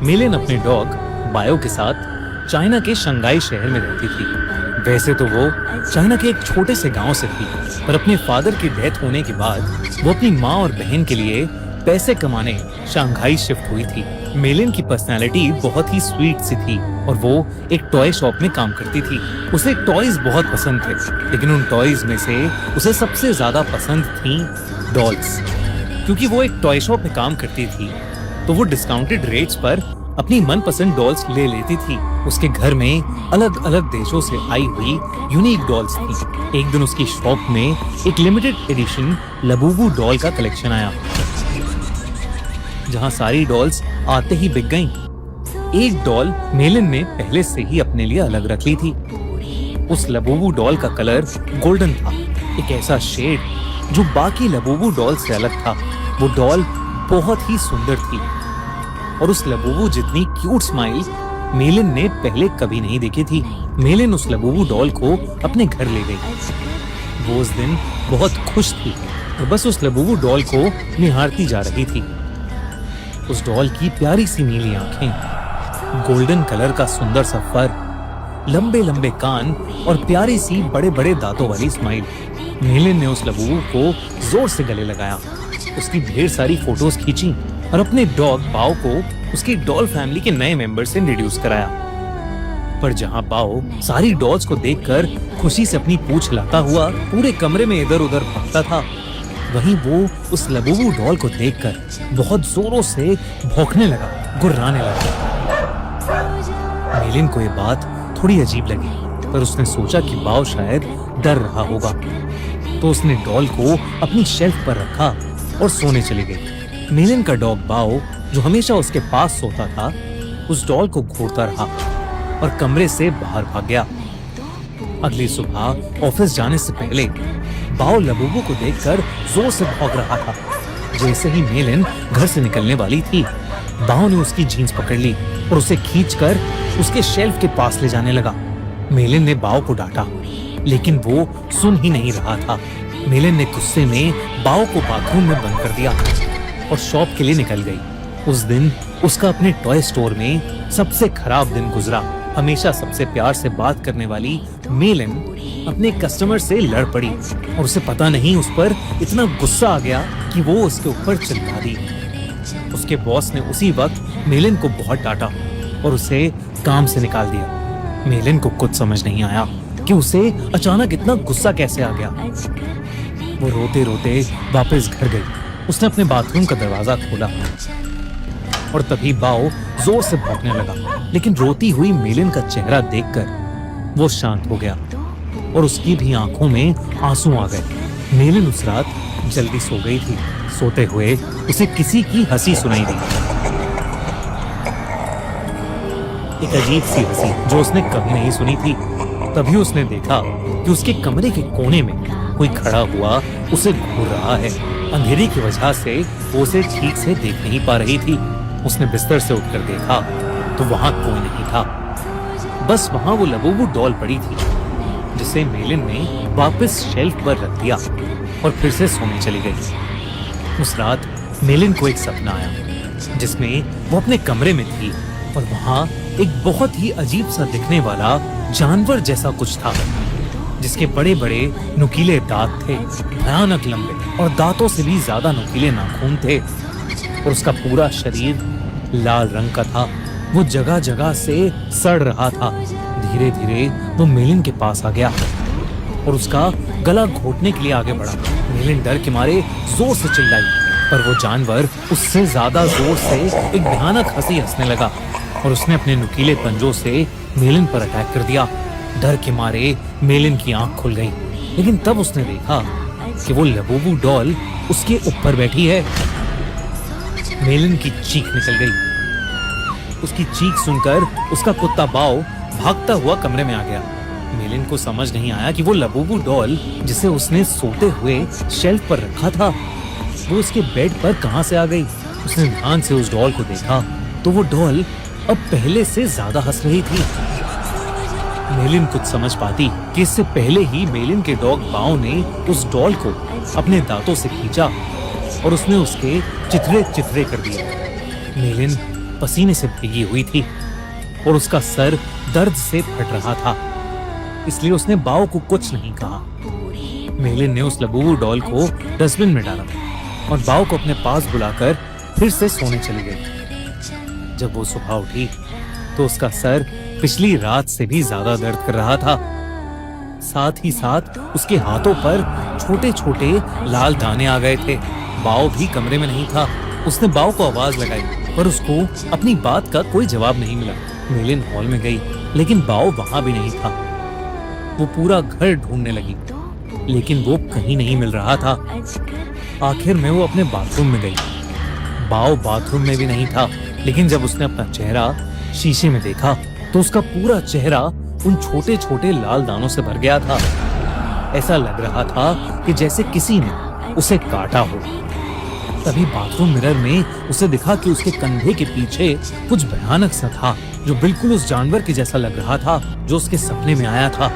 मिलिन अपने dog bio के साथ चाइना के शंघाई शहर में रहती थी। वैसे तो वो चाइना के एक छोटे से गांव से थी, पर अपने फादर की डेथ होने के बाद वो अपनी माँ और बहन के लिए पैसे कमाने शंघाई शिफ्ट हुई थी। मिलिन की पर्सनालिटी बहुत ही स्वीट सी थी और वो एक टॉय शॉप में काम करती थी। उसे टॉयज बहुत पसंद थे, लेकिन उन टॉयज में से उसे सबसे ज्यादा पसंद थी डॉल्स। क्योंकि वो एक टॉय शॉप में काम करती थी, तो वो डिस्काउंटेड रेट्स पर अपनी मनपसंद डॉल्स ले लेती थी। उसके घर में अलग अलग देशों से आई हुई यूनिक डॉल्स थी। एक दिन उसकी शॉप में एक लिमिटेड एडिशन लबूबू डॉल का कलेक्शन आया, जहां सारी डॉल्स आते ही बिक गईं। एक डॉल मेलिन ने पहले से ही अपने लिए अलग रख ली थी। उस लबूबू डॉल का कलर गोल्डन था, एक ऐसा शेड जो बाकी लबूबू डॉल से अलग था। वो डॉल बहुत ही सुंदर थी और उस लबूबू जितनी क्यूट स्माइल मेलिन ने पहले कभी नहीं देखी थी। मेलिन उस लबूबू डॉल को अपने घर ले गई। वो उस दिन बहुत खुश थी और बस उस लबूबू डॉल को निहारती जा रही थी। उस डॉल की प्यारी सी नीली आंखें, गोल्डन कलर का सुंदर सा फर, लंबे लंबे कान और प्यारी सी बड़े बड़े दांतों वाली स्माइल। मेलिन ने उस लबूबू को जोर से गले लगाया, उसकी ढेर सारी फोटोज खींची और अपने डॉग बाओ को उसकी डॉल फैमिली के नए मेंबर से इंट्रोड्यूस कराया। पर जहां बाओ सारी डॉल्स को देखकर खुशी से अपनी पूंछ हिलाता हुआ पूरे कमरे में इधर उधर भागता था, वहीं वो उस लबूबू डॉल को देखकर बहुत जोरों से भौंकने लगा, गुर्राने लगा। मेलिन को ये बात थोड़ी अजीब लगी, पर उसने सोचा कि बाओ शायद डर रहा होगा, तो उसने डॉल को अपनी शेल्फ पर रखा और सोने चली गई। मेलिन का डॉग बाओ, जो हमेशा उसके पास सोता था, उस डॉल को घूरता रहा और कमरे से बाहर भाग गया। अगली सुबह ऑफिस जाने से पहले बाओ लबूबू को देखकर जोर से भौंक रहा था। जैसे ही मेलिन घर से निकलने वाली थी, बाओ ने उसकी जीन्स पकड़ ली और उसे खींचकर उसके शेल्फ के पास ले जाने लगा। मेलिन ने बाओ को डांटा, लेकिन वो सुन ही नहीं रहा था। मेलिन ने गुस्से में बाओ को बाथरूम में बंद कर दिया और शॉप के लिए निकल गई। उस दिन उसका अपने टॉय स्टोर में सबसे खराब दिन गुजरा। हमेशा सबसे प्यार से बात करने वाली मेलिन अपने कस्टमर से लड़ पड़ी और उसे पता नहीं उस पर इतना गुस्सा आ गया कि वो उसके ऊपर चिल्ला दी। उसके बॉस ने उसी वक्त मेलिन को बहुत डांटा और उसे काम से निकाल दिया। मेलिन को कुछ समझ नहीं आया कि उसे अचानक इतना गुस्सा कैसे आ गया। वो रोते रोते वापस घर गई। उसने अपने बाथरूम का दरवाजा खोला और तभी बाओ जोर से भौंकने लगा, लेकिन रोती हुई मेलिन का चेहरा देखकर वो शांत हो गया और उसकी भी आंखों में आंसू आ गए। मेलिन उस रात जल्दी सो गई थी। सोते हुए उसे किसी की हंसी सुनाई दी, एक अजीब सी हंसी जो उसने कभी नहीं सुनी थी। तभी उसने देखा कि उसके कमरे के कोने में कोई खड़ा हुआ उसे घूर रहा है। अंधेरे की वजह से वो उसे ठीक से देख नहीं पा रही थी। उसने बिस्तर से उठकर देखा तो वहां कोई नहीं था, बस वहां वो लबूबू डॉल पड़ी थी, जिसे मेलिन ने वापस शेल्फ पर रख दिया और फिर से सोने चली गई। उस रात मेलिन को एक सपना आया जिसमें वो अपने कमरे में थी और वहां एक बहुत ही अजीब सा दिखने वाला जानवर जैसा कुछ था, जिसके बड़े बड़े नुकीले दांत थे, भयानक लंबे और दांतों से भी ज्यादा नुकीले नाखून थे और उसका पूरा शरीर लाल रंग का था। वो जगह जगह से सड़ रहा था। धीरे धीरे वो मेलिन के पास आ गया और उसका गला घोटने के लिए आगे बढ़ा। मेलिन डर के मारे जोर से चिल्लाई, पर वो जानवर उससे ज्यादा जोर से एक भयानक हंसी हंसने लगा और उसने अपने नुकीले पंजों से मेलिन पर अटैक कर दिया। डर के मारे मेलिन की आंख खुल गई, लेकिन तब उसने देखा कि वो लबूबू डॉल उसके ऊपर बैठी है। मेलिन की चीख निकल गई। उसकी चीख सुनकर उसका कुत्ता बाओ भागता हुआ कमरे में आ गया। मेलिन को समझ नहीं आया कि वो लबूबू डॉल जिसे उसने सोते हुए शेल्फ पर रखा था, वो उसके बेड पर कहां से आ गई। उसने ध्यान से उस डॉल को देखा तो वो डॉल अब पहले से ज्यादा हंस रही थी। मेलिन कुछ समझ पाती कि इससे पहले ही मेलिन के डॉग बाओ ने उस डॉल को अपने दांतों से खींचा और उसने उसके चिथड़े चिथड़े कर दिए। मेलिन पसीने से भीगी हुई थी और उसका सर दर्द से फट रहा था, इसलिए उसने बाओ को कुछ नहीं कहा। मेलिन ने उस लबूबू डॉल को डस्टबिन में डाला और बाओ को अपने पास बुलाकर फिर से सोने चली गई। जब वो सुबह उठी तो उसका सर पिछली रात से भी ज्यादा दर्द कर रहा था। साथ ही साथ उसके हाथों पर छोटे छोटे लाल दाने आ गए थे। बाओ भी कमरे में नहीं था। उसने बाओ को आवाज लगाई पर उसको अपनी बात का कोई जवाब नहीं मिला। मेलिन हॉल में गई लेकिन बाओ वहां भी नहीं था। वो पूरा घर ढूंढने लगी लेकिन वो कहीं नहीं मिल रहा था। आखिर में वो अपने बाथरूम में गई। बाओ बाथरूम में भी नहीं था, लेकिन जब उसने अपना चेहरा शीशे में देखा तो उसका पूरा चेहरा उन छोटे छोटे लाल दानों से भर गया था। ऐसा लग रहा था कि जैसे किसी ने उसे काटा हो। तभी बाथरूम मिरर में उसे दिखा कि उसके कंधे के पीछे कुछ भयानक सा था जो बिल्कुल उस जानवर के जैसा लग रहा था जो उसके सपने में आया था,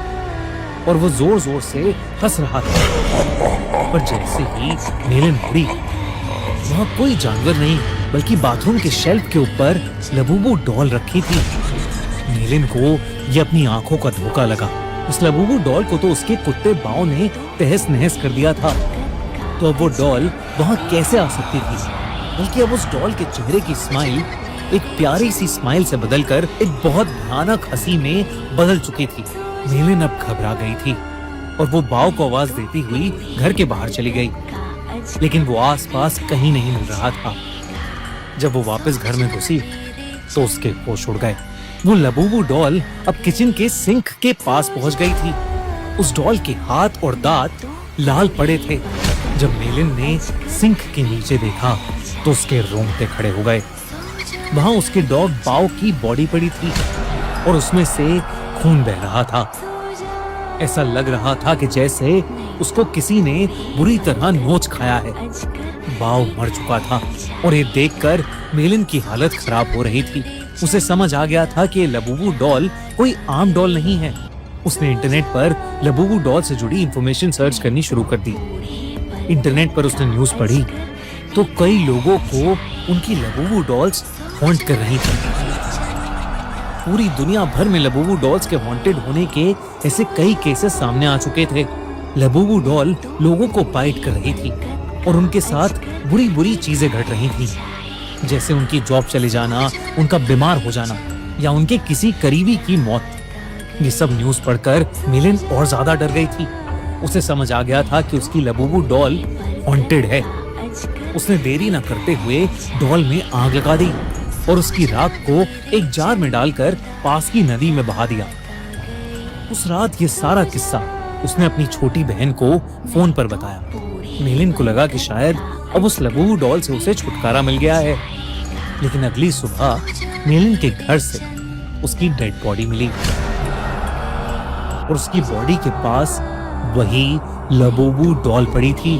और वो जोर जोर से हंस रहा था। पर जैसे ही मेलिन मुड़ी, वहाँ कोई जानवर नहीं बल्कि बाथरूम के शेल्फ के ऊपर लबूबू डॉल रखी थी। मेलिन को ये अपनी आंखों का धोखा लगा। उस लबूबू डॉल को तो उसके कुत्ते बाओ ने तहस नहस कर दिया था, तो अब वो डॉल वहाँ कैसे आ सकती थी? बल्कि अब उस डॉल के चेहरे की स्माइल एक प्यारी सी स्माइल से बदलकर एक बहुत भयानक हंसी में बदल चुकी थी। मेलिन अब घबरा गई थी और वो बाओ को आवाज देती हुई घर के बाहर चली गई, लेकिन वो आसपास कहीं नहीं मिल रहा था। जब वो वापस घर में घुसी तो उसके होश उड़ गए। वो लबूबू डॉल अब किचन के सिंक के पास पहुंच गई थी। उस डॉल के हाथ और दांत लाल पड़े थे। जब मेलिन ने सिंक के नीचे देखा तो उसके रोंगटे खड़े हो गए। वहां उसके डॉग बाओ की बॉडी पड़ी थी और उसमें से खून बह रहा था। ऐसा लग रहा था कि जैसे उसको किसी ने बुरी तरह नोच खाया है। बाओ मर चुका था और ये देखकर मेलिन की हालत खराब हो रही थी। उसे समझ आ गया था कि ये लबूबू डॉल कोई आम डॉल नहीं है। उसने इंटरनेट पर लबूबू डॉल से जुड़ी इंफॉर्मेशन सर्च करनी शुरू कर दी। इंटरनेट पर उसने न्यूज़ पढ़ी तो कई लोगों को उनकी लबूबू डॉल्स हॉन्ट कर रही थी। पूरी दुनिया भर में लबूबू डॉल्स के हॉन्टेड होने के ऐसे कई केसेस सामने आ चुके थे। लबूबू डॉल लोगों को बाइट कर रही थी और उनके साथ बुरी बुरी चीजें घट रही थी, जैसे उनकी जॉब चले जाना, उनका बीमार हो जाना या उनके किसी करीबी की मौत। ये सब न्यूज़ पढ़कर मेलिन और ज्यादा डर गई थी। उसे समझ आ गया था कि उसकी लबूबू डॉल हॉन्टेड है। उसने देरी न करते हुए डॉल में आग लगा दी और उसकी राख को एक जार में डालकर पास की नदी में बहा दिया। उस रात ये सारा किस्सा उसने अपनी छोटी बहन को फोन पर बताया। मेलिन को लगा कि शायद अब उस लबूबू डॉल से उसे छुटकारा मिल गया है, लेकिन अगली सुबह मेलिन के घर से उसकी डेड बॉडी मिली और उसकी बॉडी के पास वही लबूबू डॉल पड़ी थी।